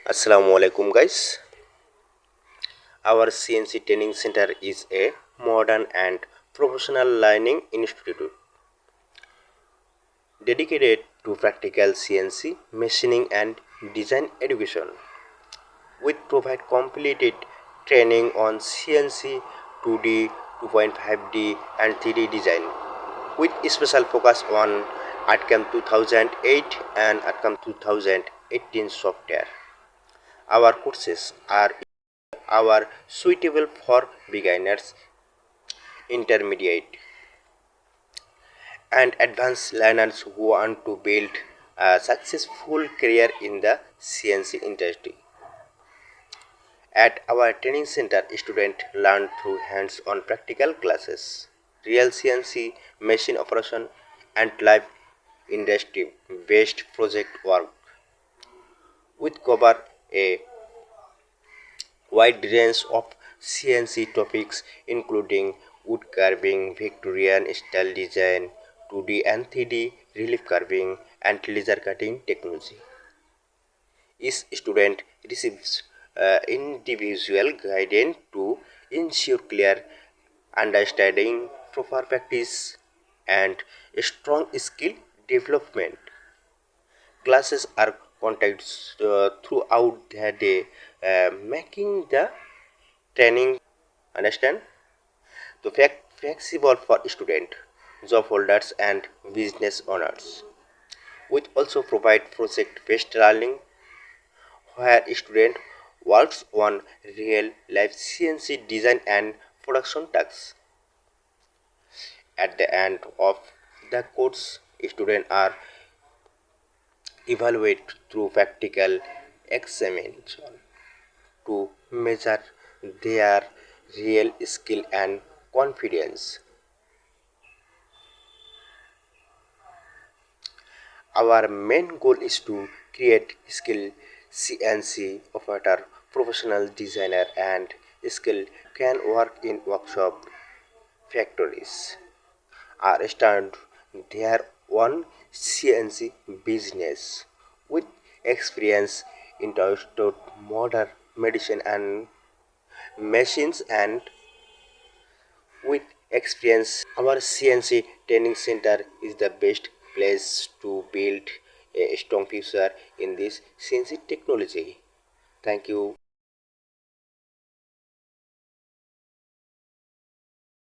Assalamu alaikum guys. Our CNC Training Center is a modern and professional learning institute dedicated to practical CNC machining and design education. We provide completed training on CNC 2D, 2.5D and 3D design with special focus on artcam 2008 and artcam 2018 software. Our courses are suitable for beginners, intermediate, and advanced learners who want to build a successful career in the CNC industry. At our training center, students learn through hands-on practical classes, real CNC machine operation, and live industry-based project work. We cover a wide range of CNC topics including wood carving, Victorian style design, 2D and 3D relief carving, and laser cutting technology. Each student receives individual guidance to ensure clear understanding, proper practice, and strong skill development. Classes are conducted throughout the day, making the training understand the flexible for student, job holders, and business owners. We also provide project-based learning where student works on real life CNC design and production tasks. At the end of the course, students are evaluated through practical examination to measure their real skill and confidence. Our main goal is to create skilled CNC operator, professional designer, and skilled can work in workshop factories or start their own CNC business with experience in modern medicine and machines and with experience. Our CNC training center is the best place to build a strong future in this CNC technology. Thank you.